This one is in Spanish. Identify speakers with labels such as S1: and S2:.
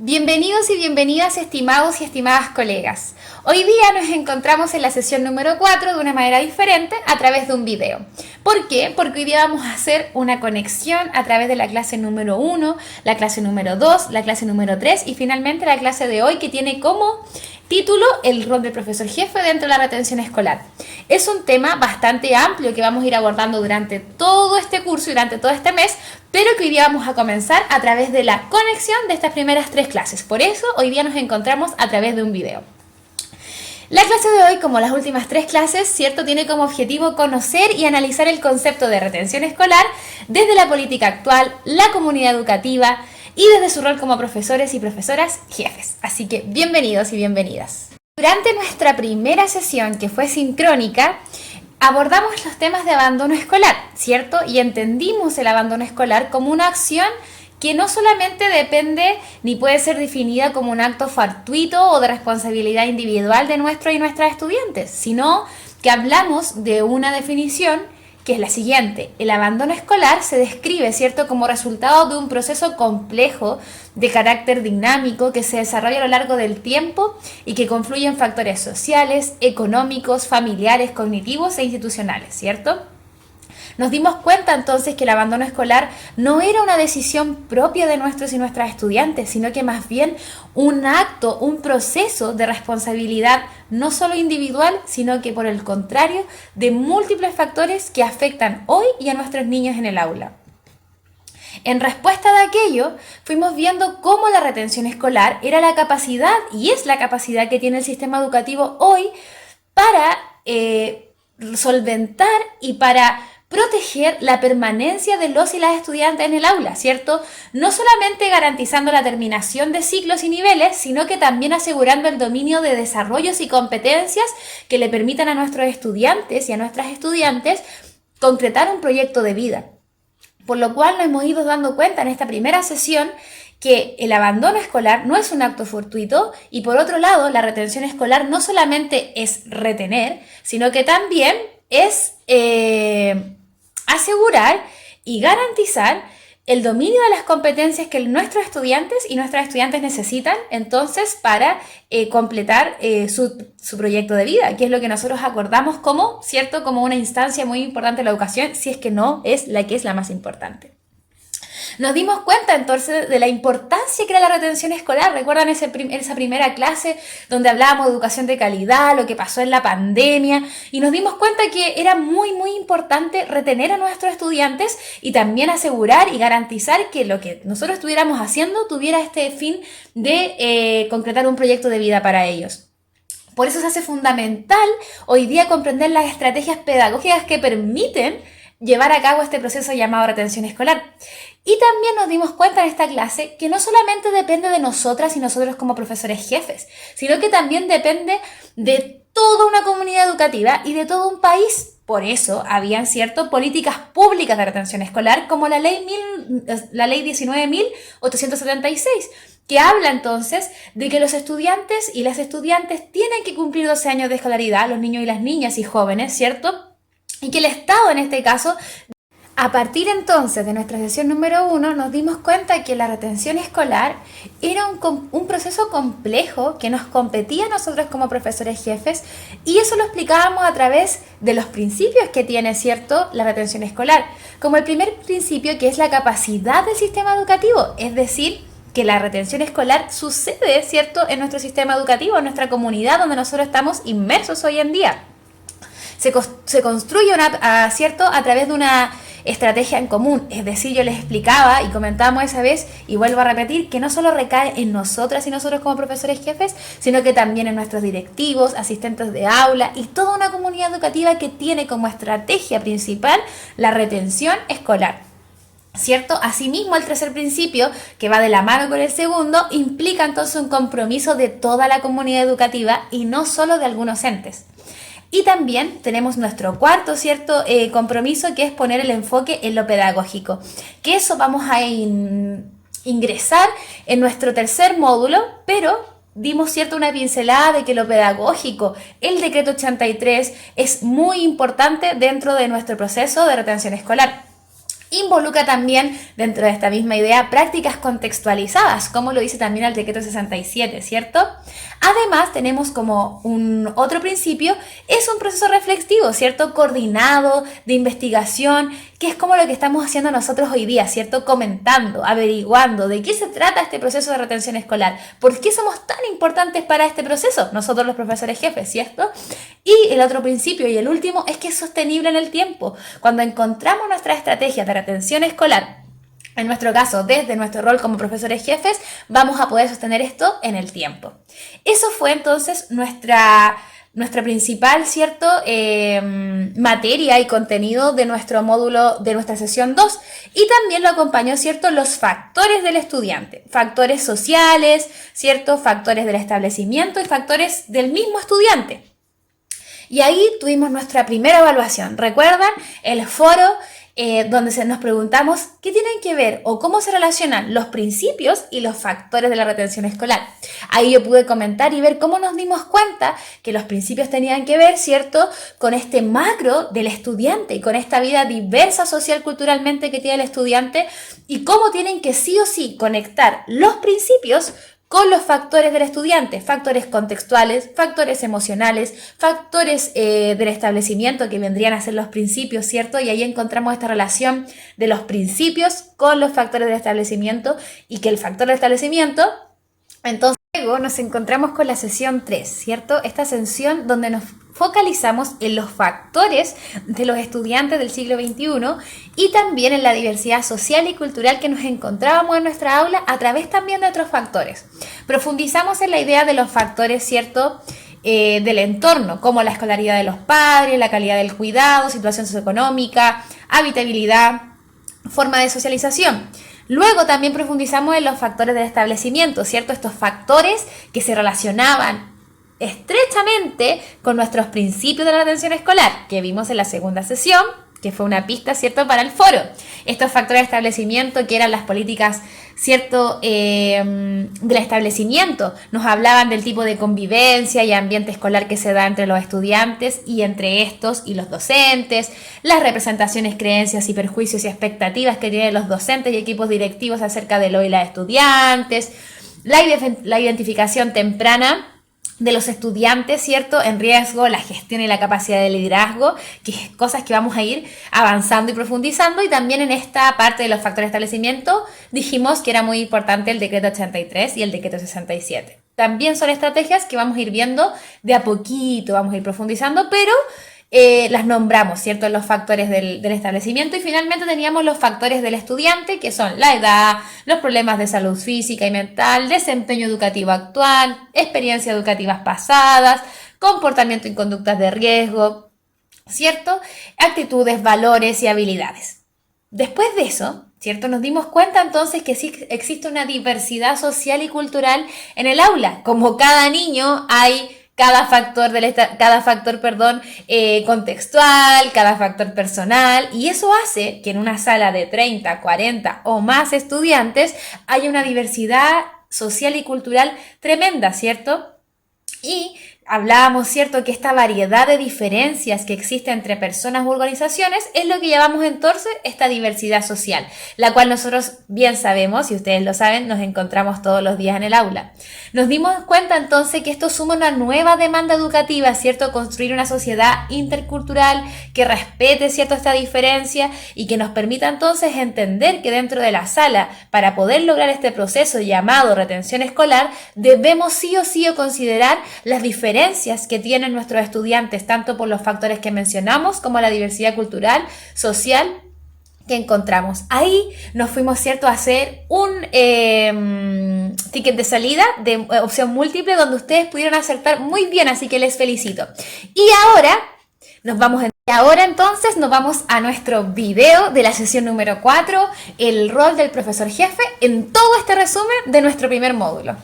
S1: Bienvenidos y bienvenidas, estimados y estimadas colegas. Hoy día nos encontramos en la sesión número 4 de una manera diferente a través de un video. ¿Por qué? Porque hoy día vamos a hacer una conexión a través de la clase número 1, la clase número 2, la clase número 3 y finalmente la clase de hoy que tiene como título el rol del profesor jefe dentro de la retención escolar. Es un tema bastante amplio que vamos a ir abordando durante todo este curso y durante todo este mes, pero que hoy día vamos a comenzar a través de la conexión de estas primeras 3 clases. Por eso hoy día nos encontramos a través de un video. La clase de hoy, como las últimas 3 clases, ¿cierto?, tiene como objetivo conocer y analizar el concepto de retención escolar desde la política actual, la comunidad educativa y desde su rol como profesores y profesoras jefes. Así que bienvenidos y bienvenidas. Durante nuestra primera sesión, que fue sincrónica, abordamos los temas de abandono escolar, ¿cierto? Y entendimos el abandono escolar como una acción que no solamente depende ni puede ser definida como un acto fortuito o de responsabilidad individual de nuestros y nuestras estudiantes, sino que hablamos de una definición que es la siguiente. El abandono escolar se describe, ¿cierto?, como resultado de un proceso complejo de carácter dinámico que se desarrolla a lo largo del tiempo y que confluye en factores sociales, económicos, familiares, cognitivos e institucionales, ¿cierto? Nos dimos cuenta entonces que el abandono escolar no era una decisión propia de nuestros y nuestras estudiantes, sino que más bien un acto, un proceso de responsabilidad no solo individual, sino que por el contrario de múltiples factores que afectan hoy y a nuestros niños en el aula. En respuesta de aquello, fuimos viendo cómo la retención escolar era la capacidad y es la capacidad que tiene el sistema educativo hoy para solventar y para proteger la permanencia de los y las estudiantes en el aula, ¿cierto? No solamente garantizando la terminación de ciclos y niveles, sino que también asegurando el dominio de desarrollos y competencias que le permitan a nuestros estudiantes y a nuestras estudiantes concretar un proyecto de vida. Por lo cual nos hemos ido dando cuenta en esta primera sesión que el abandono escolar no es un acto fortuito y por otro lado la retención escolar no solamente es retener, sino que también es asegurar y garantizar el dominio de las competencias que nuestros estudiantes y nuestras estudiantes necesitan entonces para completar su proyecto de vida, que es lo que nosotros acordamos como, ¿cierto?, como una instancia muy importante de la educación, si es que no es la que es la más importante. Nos dimos cuenta entonces de la importancia que era la retención escolar. ¿Recuerdan esa primera clase donde hablábamos de educación de calidad, lo que pasó en la pandemia? Y nos dimos cuenta que era muy importante retener a nuestros estudiantes y también asegurar y garantizar que lo que nosotros estuviéramos haciendo tuviera este fin de concretar un proyecto de vida para ellos. Por eso se hace fundamental hoy día comprender las estrategias pedagógicas que permiten llevar a cabo este proceso llamado retención escolar. Y también nos dimos cuenta en esta clase que no solamente depende de nosotras y nosotros como profesores jefes, sino que también depende de toda una comunidad educativa y de todo un país. Por eso habían, ¿cierto?, políticas públicas de retención escolar como la ley 19.876, que habla entonces de que los estudiantes y las estudiantes tienen que cumplir 12 años de escolaridad, los niños y las niñas y jóvenes, ¿cierto?, y que el Estado en este caso, a partir entonces de nuestra sesión número 1, nos dimos cuenta que la retención escolar era un proceso complejo que nos competía a nosotros como profesores jefes y eso lo explicábamos a través de los principios que tiene, ¿cierto?, la retención escolar. Como el primer principio, que es la capacidad del sistema educativo, es decir, que la retención escolar sucede, ¿cierto?, en nuestro sistema educativo, en nuestra comunidad donde nosotros estamos inmersos hoy en día. Se construye ¿cierto?, a través de una estrategia en común. Es decir, yo les explicaba y comentábamos esa vez, y vuelvo a repetir, que no solo recae en nosotras y nosotros como profesores jefes, sino que también en nuestros directivos, asistentes de aula y toda una comunidad educativa que tiene como estrategia principal la retención escolar, ¿cierto? Asimismo, el tercer principio, que va de la mano con el segundo, implica entonces un compromiso de toda la comunidad educativa y no solo de algunos entes. Y también tenemos nuestro cuarto, ¿cierto?, compromiso, que es poner el enfoque en lo pedagógico, que eso vamos a ingresar en nuestro tercer módulo, pero dimos, ¿cierto?, una pincelada de que lo pedagógico, el decreto 83, es muy importante dentro de nuestro proceso de retención escolar. Involucra también, dentro de esta misma idea, prácticas contextualizadas, como lo dice también el decreto 67, ¿cierto? Además, tenemos como un otro principio, es un proceso reflexivo, ¿cierto? Coordinado, de investigación, que es como lo que estamos haciendo nosotros hoy día, ¿cierto? Comentando, averiguando de qué se trata este proceso de retención escolar, por qué somos tan importantes para este proceso, nosotros los profesores jefes, ¿cierto? Y el otro principio y el último es que es sostenible en el tiempo. Cuando encontramos nuestras estrategias de retención escolar, en nuestro caso, desde nuestro rol como profesores jefes, vamos a poder sostener esto en el tiempo. Eso fue entonces nuestra principal, ¿cierto? Materia y contenido de nuestro módulo, de nuestra sesión 2. Y también lo acompañó, ¿cierto? Los factores del estudiante. Factores sociales, ¿cierto? Factores del establecimiento y factores del mismo estudiante. Y ahí tuvimos nuestra primera evaluación. ¿Recuerdan? El foro donde nos preguntamos qué tienen que ver o cómo se relacionan los principios y los factores de la retención escolar. Ahí yo pude comentar y ver cómo nos dimos cuenta que los principios tenían que ver, ¿cierto?, con este macro del estudiante y con esta vida diversa social, culturalmente que tiene el estudiante y cómo tienen que sí o sí conectar los principios con los factores del estudiante, factores contextuales, factores emocionales, factores del establecimiento que vendrían a ser los principios, ¿cierto? Y ahí encontramos esta relación de los principios con los factores del establecimiento y que el factor del establecimiento, entonces luego nos encontramos con la sesión 3, ¿cierto? Esta sesión donde nos focalizamos en los factores de los estudiantes del siglo XXI y también en la diversidad social y cultural que nos encontrábamos en nuestra aula a través también de otros factores. Profundizamos en la idea de los factores, ¿cierto?, del entorno, como la escolaridad de los padres, la calidad del cuidado, situación socioeconómica, habitabilidad, forma de socialización. Luego también profundizamos en los factores del establecimiento, ¿cierto? Estos factores que se relacionaban estrechamente con nuestros principios de la retención escolar, que vimos en la segunda sesión, que fue una pista, ¿cierto?, para el foro. Estos factores de establecimiento que eran las políticas, ¿cierto?, del establecimiento. Nos hablaban del tipo de convivencia y ambiente escolar que se da entre los estudiantes y entre estos y los docentes, las representaciones, creencias y perjuicios y expectativas que tienen los docentes y equipos directivos acerca de lo y las estudiantes, la identificación temprana de los estudiantes, ¿cierto?, en riesgo, la gestión y la capacidad de liderazgo, que es cosas que vamos a ir avanzando y profundizando. Y también en esta parte de los factores de establecimiento dijimos que era muy importante el decreto 83 y el decreto 67. También son estrategias que vamos a ir viendo de a poquito, vamos a ir profundizando, pero las nombramos, ¿cierto?, en los factores del establecimiento. Y finalmente teníamos los factores del estudiante, que son la edad, los problemas de salud física y mental, desempeño educativo actual, experiencias educativas pasadas, comportamiento y conductas de riesgo, ¿cierto?, actitudes, valores y habilidades. Después de eso, ¿cierto?, nos dimos cuenta entonces que sí existe una diversidad social y cultural en el aula. Como cada niño hay cada factor, contextual, cada factor personal, y eso hace que en una sala de 30, 40 o más estudiantes haya una diversidad social y cultural tremenda, ¿cierto? Y hablábamos, ¿cierto?, que esta variedad de diferencias que existe entre personas u organizaciones es lo que llamamos entonces esta diversidad social, la cual nosotros bien sabemos, y ustedes lo saben, nos encontramos todos los días en el aula. Nos dimos cuenta entonces que esto suma una nueva demanda educativa, ¿cierto?, construir una sociedad intercultural que respete, ¿cierto?, esta diferencia y que nos permita entonces entender que dentro de la sala, para poder lograr este proceso llamado retención escolar, debemos sí o sí considerar las diferencias que tienen nuestros estudiantes, tanto por los factores que mencionamos como la diversidad cultural, social que encontramos. Ahí nos fuimos, ¿cierto?, a hacer un ticket de salida de opción múltiple donde ustedes pudieron acertar muy bien, así que les felicito. Y ahora entonces nos vamos a nuestro video de la sesión número 4, el rol del profesor jefe, en todo este resumen de nuestro primer módulo.